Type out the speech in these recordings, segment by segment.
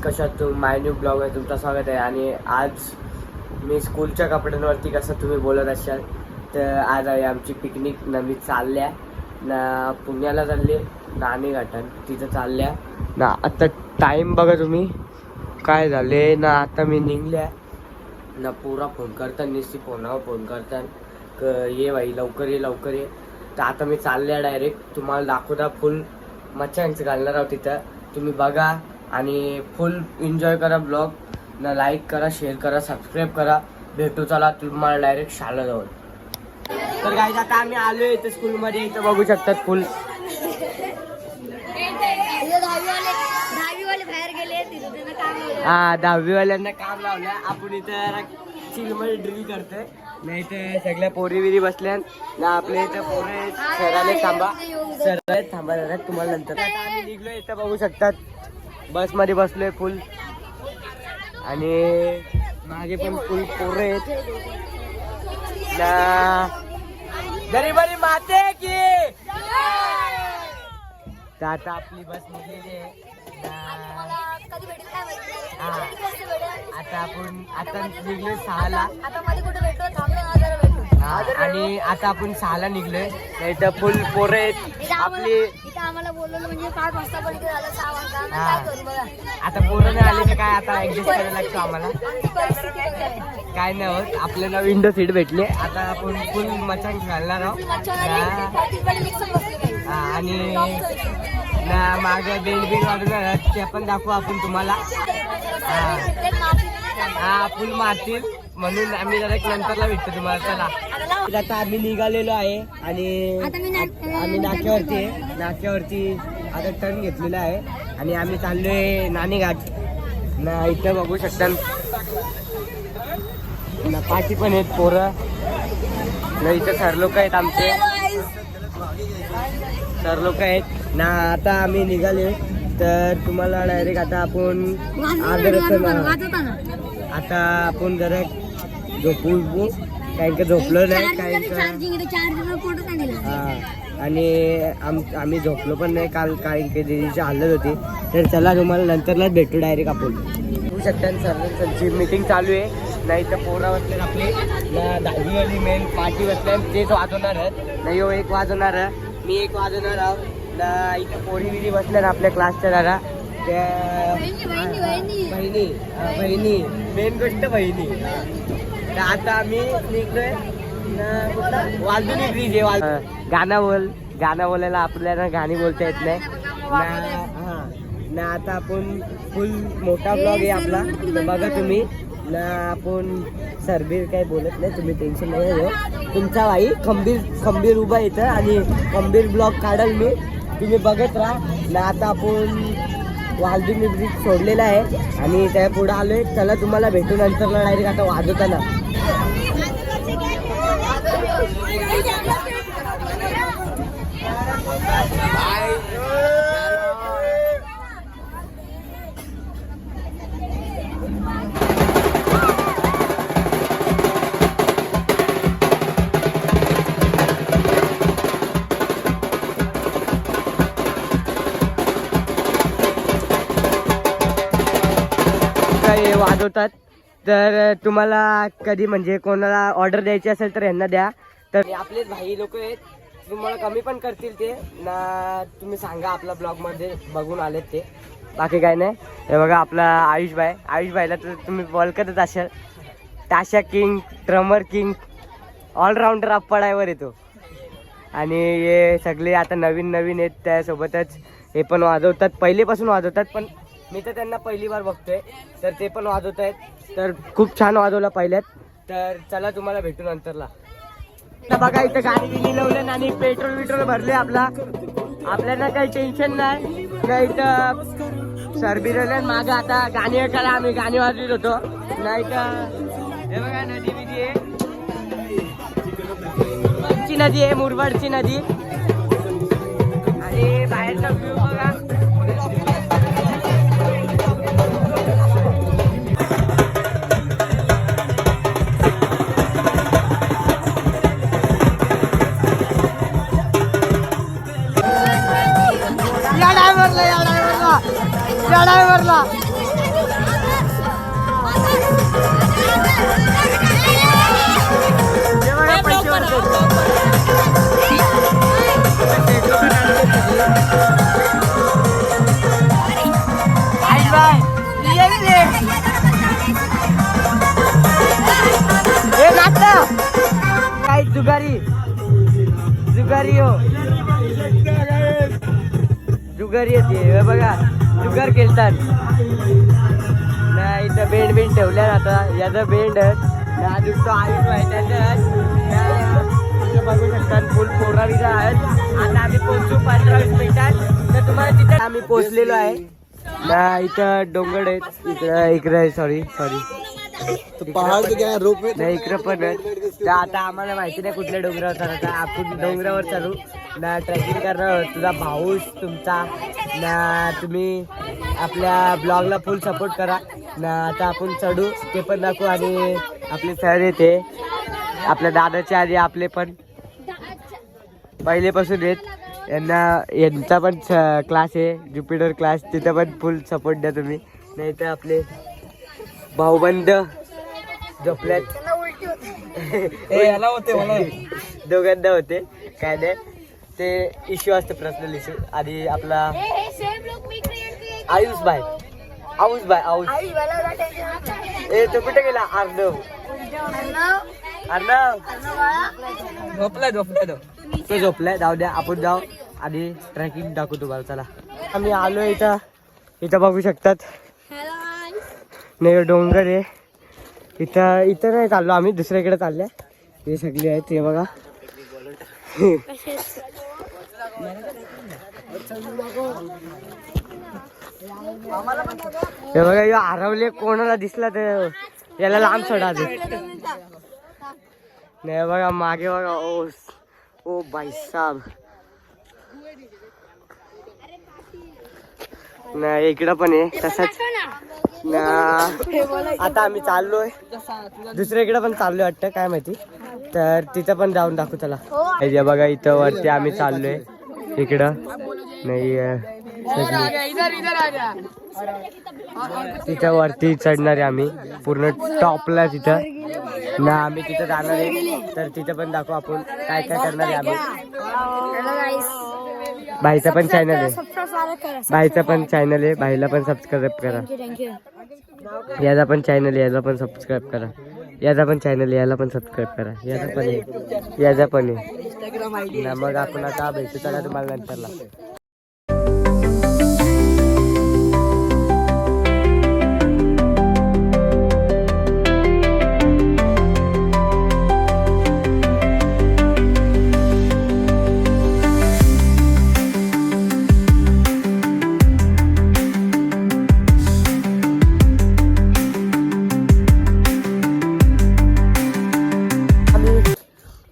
कशात माय new blog आहे तुमचं स्वागत आहे. आणि आज मी स्कूलच्या कपड्यांवरती कसं तुम्ही बोलत असाल तर आज आहे आमची पिकनिक ना. मी चालल्या ना पुण्याला चालले नाणे घाटण तिथं चालल्या ना. आता टाईम बघा तुम्ही काय झाले ना. आता मी निघल्या ना. पुरा फोन करतात निस्ती फोनावर फोन करतात ये भाई लवकर ये लवकर ये. तर आता मी चालल्या डायरेक्ट तुम्हाला दाखवता. फुल मच्छांचं घालणार आहोत तिथं. तुम्ही बघा आणि फुल एन्जॉय करा ब्लॉग ना. लाईक करा, शेअर करा, सबस्क्राईब करा. भेटू चला तुम्हाला डायरेक्ट शाळेजवळ. तर गाईज आता आम्ही आलोय इथे स्कूलमध्ये. इथं बघू शकतात फुल हा 10वीवाल्यांना काम लावलं. आपण इथं चिलमध्ये ड्रिल करतोय नाही. इथे सगळ्या पोरी विरी बसल्या ना. आपल्या इथं पोरे सराले थांबा सर थांबा जरा तुम्हाला नंतर. आता आम्ही निघलोय इथं बघू शकतात. बसमध्ये बसलोय फुल आणि मागे पण फुल पोरे आहेत ना. गरीबाई माते की. तर आता आपली बस निघलेली आहे. आता आपण आता निघलोय 6ला आणि आता आपण 6ला निघलोय. नाही तर फुल पोरं आहेत आपली. आम्हाला बोलवलं म्हणजे 5 वाजता पण झालं 6 वाजता. आता पोरं नाही आले तर काय आता ऍडजस्ट करायला लागतो आम्हाला. काय नाही होत. आपल्याला विंडो सीट भेटले. आता आपण फुल मचान घालणार आहोत आणि ना. मागे बेल बिल वाजवणार ते पण दाखवू आपण तुम्हाला. हा फुल मारतील म्हणून आम्ही जरा नंतरला भेटतो तुम्हाला. चला आता आम्ही निघालेलो आहे आणि आम्ही नाक्यावरती आहे. नाक्यावरती आता टर्न घेतलेला आहे आणि आम्ही चाललोय नाणे घाट ना. इथं बघू शकता ना. पाठी पण आहेत पोरं ना. इथं सर लोक आहेत आमचे. सर लोक आहेत ना. आता आम्ही निघाले तर तुम्हाला डायरेक्ट आता आपण आता आपण जरा झोपू काही का झोपलो नाही काही. हा आणि आम्ही झोपलो पण नाही काल. काही दिदीची हालत होती. तर चला तुम्हाला नंतरलाच भेटू डायरेक्ट आपण. होऊ शकता सर मीटिंग चालू आहे नाही. तर पोरा बसले आपले ना. 10वीवाली मेन पार्टी बसल्या तेच वाजवणार आहेत नाही. हो 1 वाजवणार आहे मी 1 वाजवणार आहोत ना. इथं पोरी विरी बसल्या ना आपल्या क्लासच्या जरा त्या बहिणी मेन गोष्ट बहिणी. तर आता आम्ही निघलोय वाजून ब्रिज आहे. गाणं बोलायला आपल्याला गाणी बोलता येत नाही ना. ना आता आपण फुल मोठा ब्लॉग आहे आपला. तर बघा तुम्ही ना. आपण सरबीर काही बोलत नाही तुम्ही टेन्शन नाही घेऊ. तुमचा भाई खंबीर उभा येतं आणि खंबीर ब्लॉग काढल मी. तुम्ही बघत राहा ना. आता आपण वालदुनी ब्रिज सोडलेला आहे आणि त्या पुढे आलोय. चला तुम्हाला भेटू नंतरला डायरेक्ट आता वाजवताना. वाजवतात. तर तुम्हाला कधी म्हणजे कोणाला ऑर्डर द्यायची असेल तर यांना द्या. तर आपलेच भाई लोक आहेत. तुम्हाला कमी पण करतील ते ना. तुम्ही सांगा आपला ब्लॉग मध्ये बघून आलेत ते. बाकी काय नाही. हे बघा आपला आयुष भाईला तर तुम्ही ओळखतच असाल. टाशा किंग, ड्रमर किंग, ऑलराऊंडर अप्पाडायवर येतो. आणि हे सगळे आता नवीन आहेत. त्यासोबतच हे पण वाजवतात. पहिलेपासून वाजवतात पण मी तर त्यांना पहिली बार बघतोय. तर ते पण वाजवत आहेत. तर खूप छान वाजवलं पहिल्यात. तर चला तुम्हाला भेटू नंतरला. बघा इथं गाडी बिली लावलं आणि पेट्रोल भरले. आपल्याला काही टेन्शन नाही. इथं सरबिरवलं मागं आता गाणी ऐकायला आम्ही गाणी वाजवत होतो नाही तर. हे बघा नदी बिदी आहे. नदी आहे मुरबाडची नदी. आणि बाहेरचा व्ह्यू बघा. या ड्रायव्हरला हे बघा पैसे काय जुगारी जुगारी हो जुगारी येते हे बघा जुगार खेळतात ना इथं बेंड बेंड ठेवल्या आता याचा बेंड अजून तो आयुष बघू शकतात फुल पोरावीला आहेत आता आम्ही पोहोचू 15-20 मिनिटात तर तुम्हाला तिथे आम्ही पोहोचलेलो आहे ना इथं डोंगर आहेत इकडे सॉरी पहाड़ पे क्या रोप नाही इकडे पण आहेत तर आता आम्हाला माहिती नाही कुठल्या डोंगरावर चालत आपण डोंगरावर चालू ना ट्रेकिंग करणार तुझा भाऊस तुमचा ना तुम्ही आपल्या ब्लॉगला फुल सपोर्ट करा ना आता आपण चढू ते पण दाखवू आणि आपले सर येते आपल्या दादाचे आधी आपले पण पहिलेपासून येत यांचा पण क्लास आहे ज्युपिटर क्लास तिथं पण फुल सपोर्ट द्या तुम्ही नाही तर आपले भाऊबंद झोपल्यात दोघांना होते काय नाही ते इश्यू असते पर्सनल इश्यू आधी आपला आयुष भाई ए तो कुठे गेला अर्णव झोपलाय तो झोपलाय जाऊ द्या आपण जाऊ आधी ट्रेकिंग दाखवू तुम्हाला चला आम्ही आलो इथं बघू शकतात नाही डोंगर आहे इथं नाही चाललो आम्ही दुसऱ्याकडे चालल्या हे सगळे आहेत हे बघा हे बघा यो हरवले कोणाला दिसला तर याला लांब सोडा नाही बघा मागे बघा ओ भाई साहब नाही इकडं पण आहे तसंच ना आता आम्ही चाललोय दुसरीकडे पण चाललोय वाटतं काय माहिती तर तिथं पण जाऊन दाखवू चला हे बघा इथं वरती आम्ही चाललोय इकडं नाही तिथं वरती चढणार आहे आम्ही पूर्ण टॉपला तिथं ना आम्ही तिथं जाणार आहे तर तिथं पण दाखवू आपण काय काय करणार आहे आम्ही भाईचा पण चॅनल आहे भाईला पण सबस्क्राईब करा याचा पण चॅनल आहे याला पण सबस्क्राईब करा याचा पण चॅनल याला पण सबस्क्राईब करा याचा पण आहे ना मग आपण आता भेटू चला तुम्हाला नंतरला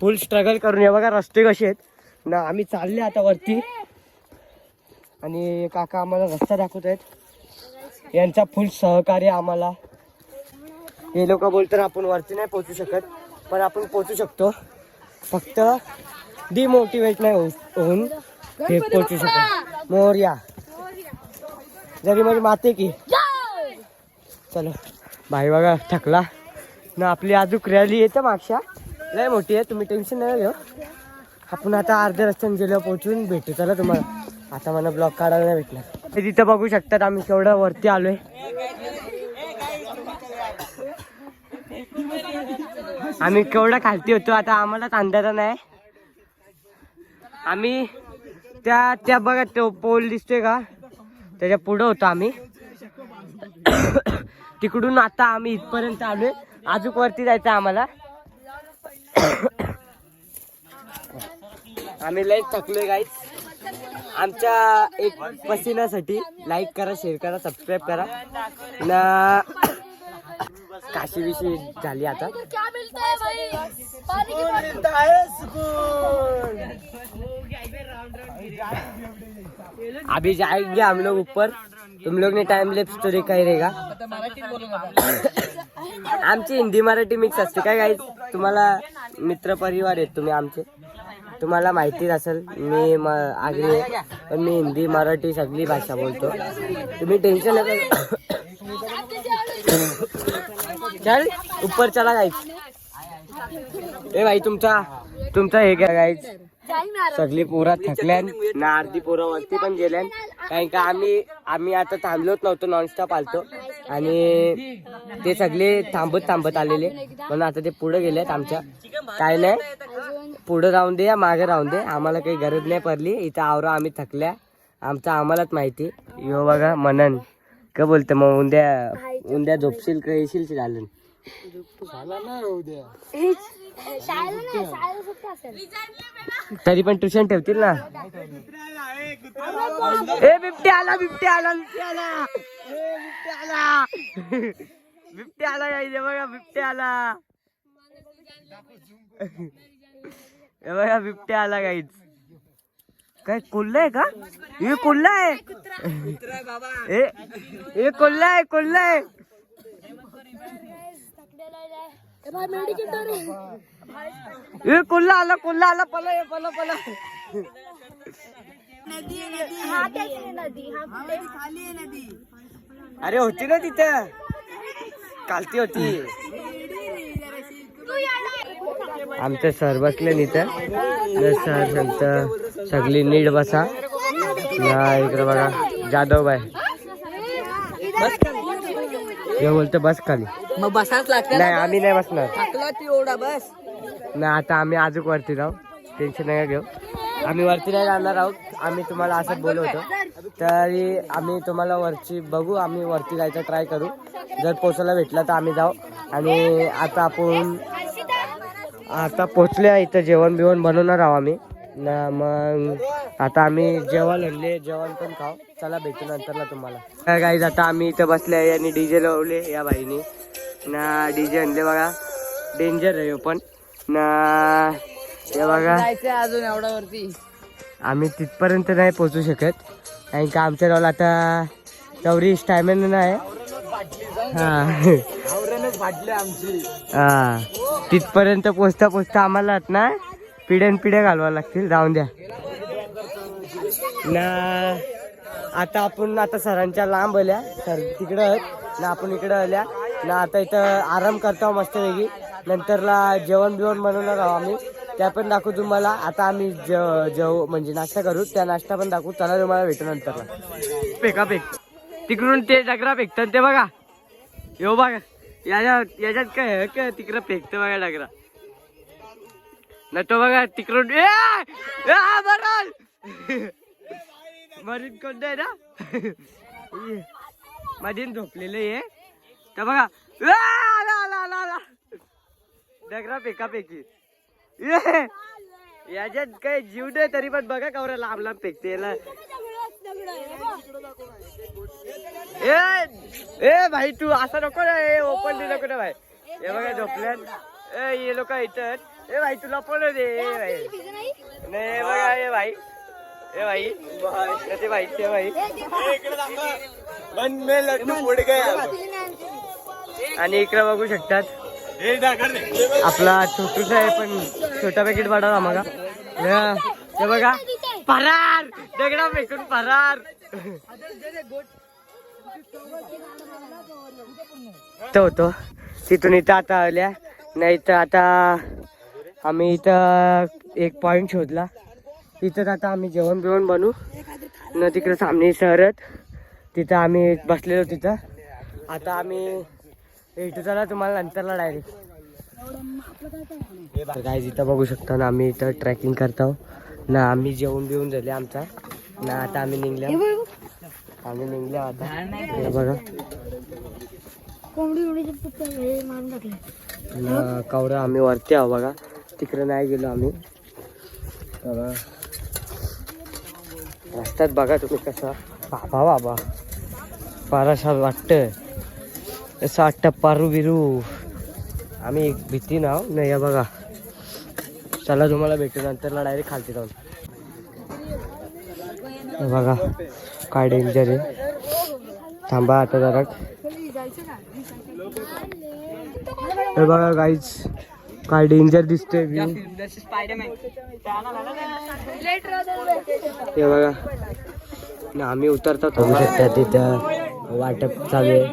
फुल स्ट्रगल करून हे बघा रस्ते कसे आहेत ना आम्ही चालले आता वरती आणि काका आम्हाला रस्ता दाखवत आहेत यांचा फुल सहकार्य आम्हाला हे लोक बोलतात आपण वरती नाही पोहोचू शकत पण आपण पोहोचू शकतो फक्त डिमोटिवेट नाही होऊन हे पोहोचू शकतो मोर्या जरी माझी माते की चलो भाई बघा थकला ना आपली अजून रॅली येतं मागच्या लय मोठी आहे तुम्ही टेन्शन नाही घेऊ आपण आता अर्ध्या रस्त्याने गेलो पोहोचून भेटू चला तुम्हाला आता मला ब्लॉग काढायला नाही भेटला ते तिथं बघू शकतात आम्ही केवढं वरती आलोय आम्ही केवढं खालती होतो आता आम्हालाच अंदाजा नाही आम्ही त्या बघा तो पोल दिसतोय का त्याच्या पुढं होतो आम्ही तिकडून आता आम्ही इथपर्यंत आलोय अजून वरती जायचं आम्हाला आम्ही लय थकलोय गाईज आमच्या एक पसिनासाठी लाईक करा शेअर करा सबस्क्राईब करा ना काशी विशी झाली आता अभी जाएंगे हम लोग ऊपर तुम लोग ने टाइम लैप्स तो देखा ही रहेगा आमची हिंदी मराठी मिक्स असते काय गाईज तुम्हाला मित्र परिवार आहेत तुम्ही आमचे तुम्हाला माहितीच असेल मी आगरी आहे पण मी हिंदी मराठी सगळी भाषा बोलतो तुम्ही टेन्शन नका चल ऊपर चला गाईज. ए भाई तुमचा हे घ्या गाईज. सगळी पोरं थकल्यान ना, अर्धी पोरं वरती पण गेल्यान, कारण का आम्ही आता थांबलोच नव्हतो, नॉनस्टॉप आलतो आणि ते सगळे थांबत आलेले, म्हणून आता ते पुढे गेलेत आमच्या. काय नाही, पुढे राहून दे या मागे राहून दे, आम्हाला काही गरज नाही पडली इथं. आवरा आम्ही थकल्या, आमचं आम्हालाच माहिती. यो बघा मनन का बोलतं मग, उद्या झोपशील का येशील झालं तरी पण ट्युशन ठेवतील ना. ए बिबट्या आला बिबट्या आला बिबट्या आला बिबट्या आला गाईज. बघा बिबट्या आला, हे बघा बिबट्या आला गाईज. काय कोल्हा आहे का? हे कोल्हा आहे, हे कोल्हा आहे, कोल्हा आहे. ए कोल्हा आला, कोल्हा आला, पला पला पला. अरे होती ना तिथं, कालती होती. आमचं सर बसले इथं. सर सांगतं सगळी नीट बसा ना. इकडे बघा जाधव बाय हे बोलतो बस खाली. मग बसाच लागतं. नाही आम्ही नाही बसणार थकला ती एवढा बस. ना. आता आम्ही अजून वरती जाऊ, टेन्शन नाही घेऊ. आम्ही वरती नाही जाणार आहोत. आम्ही तुम्हाला असं बोलवतो, तरी आम्ही तुम्हाला वरची बघू. आम्ही वरती जायचं ट्राय करू, जर पोचायला भेटला तर आम्ही जाऊ. आणि आता आपण पोचले इथं, जेवण बिवण बनवणार आहोत आम्ही ना. मग आता आम्ही जेवण पण खाऊ. चला भेटू नंतरला तुम्हाला. गाईज आता आम्ही इथं बसले आहे आणि डीजे लावले या बाईनी ना. डीजे आणले बघा, डेंजर आहे पण ना. हे बघा अजून एवढा वरती आम्ही तिथपर्यंत नाही पोचू शकत, कारण का आमच्या गावाला आता तेवढी स्टॅमिना नाही. हा तिथपर्यंत पोचता आम्हाला ना पिढ्या घालवा लागतील. जाऊन द्या ना. आता सरांच्या लांब आल्या, सर तिकडं आहेत ना, आपण इकडं आल्या ना. आता इथं आराम करतो मस्त वेगळी. नंतरला जेवण बिवण बनवणार आहोत आम्ही, त्या पण दाखवू तुम्हाला. आता आम्ही म्हणजे नाश्ता करू, त्या नाश्ता पण दाखवू. चला तुम्हाला भेटू नंतरला. फेक तिकडून ते डगरा फेकतात ते बघा. यो बघा याच्यात काय तिकडं फेकतं बघा डगरा ना. तो बघा तिकडून मरीन कोण आहे ना मधीन झोपलेलं आहे तर बघा. डगरा फेकाफेकी याच्यात काही जीव नाही, तरी पण बघा कवरा लांब लांब फेकते याला. ए भाई तू असं नको ना, ओपन दे नको ना भाई. हे बघा झोपल्यात हे लोक इथं. ए भाई तुला पण दे भाई. नाही बघा हे भाई, हे भाई ते भाई, ते भाई. आणि इकडे बघू शकतात आपला छोटूसा आहे, पण छोटा पॅकेट पाठवा आम्हाला. ते बघा फरार, दगडा फेकून फरार. तो होतो तिथून इथं आता आल्या नाही. तर आता आम्ही इथं एक पॉइंट शोधला, तिथं आता आम्ही जेवण बिवण बनवू न. तिकडे सामने शहरात तिथं आम्ही बसलेलो तिथं. आता आम्ही भेटू चला तुम्हाला नंतरला डायरेक्ट. तर काय इथं बघू शकता ना, आम्ही इथं ट्रॅकिंग करतो ना. आम्ही जेवण बिवून झाले आमचा ना. आता आम्ही निघल्या आता. हे बघा ना कवरा आम्ही वरती आहो बघा. तिकडे नाही गेलो आम्ही. रस्त्यात बघा तुम्ही कसं बाबा पाराशा वाटतं, असं वाटतं पारू बिरू. आम्ही एक भीती नाव नाही या बघा. चला तुम्हाला भेटू नंतरला डायरेक्ट खालती जाऊन. बघा काय डेंजर आहे. थांबा आता जरा. हे बघा गाईज काय डेंजर दिसतोय व्ह्यू. हे बघा ना आम्ही उतरतात बघू शकता. तिथं वाटप चालू आहे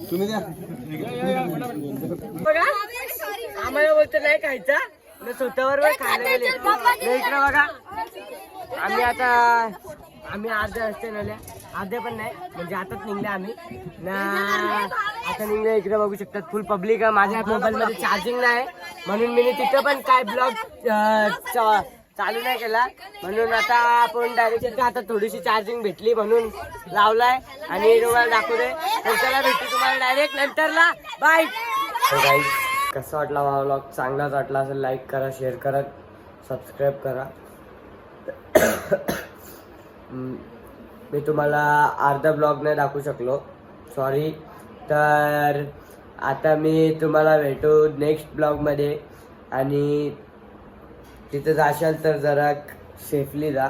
तुम्ही द्या. बघा आम्हाला बोलतो नाही खायचा न स्वतःवर खायला गेले नाही. इकडे बघा आम्ही अर्ध्या रस्ते नेल्या, अर्ध्या पण नाही म्हणजे आताच निघले आम्ही ना. आता निघले इकडे बघू शकतात फुल पब्लिक आहे. माझ्या मोबाईल मध्ये चार्जिंग नाही म्हणून मी तिथं पण काय ब्लॉग चालू नाही केला. म्हणून आता आपण डायरेक्ट आता थोडीशी चार्जिंग भेटली म्हणून लावलाय आणि तुम्हाला दाखवतोय. तर चला भेटू तुम्हाला डायरेक्ट नंतरला. बाय. कसा वाटला हा व्लॉग? चांगलाच वाटला असेल लाईक करा, शेअर करा, सबस्क्राईब करा. मी तुम्हाला अर्धा ब्लॉग नाही दाखवू शकलो, सॉरी. तर आता मी तुम्हाला भेटू नेक्स्ट ब्लॉगमध्ये आणि तिथं जाशाल तर जरा सेफली जा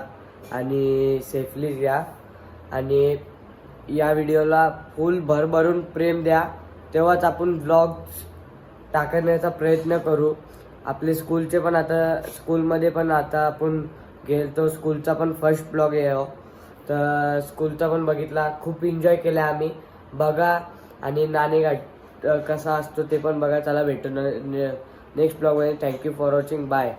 आणि सेफली या आणि या व्हिडिओला फुल भरभरून प्रेम द्या, तेव्हाच आपण ब्लॉग्स टाकण्याचा प्रयत्न करू. आपले स्कूलचे पण आता स्कूलमध्ये पण आता आपण गेलतो, स्कूलचा पण फर्स्ट ब्लॉग आहे तर स्कूलचा पण बघितला, खूप एन्जॉय केला आम्ही. बघा आणि नाणेघाट कसा असतो ते पण बघा. चला भेटू नेक्स्ट ब्लॉगमध्ये. Thank you for watching. बाय.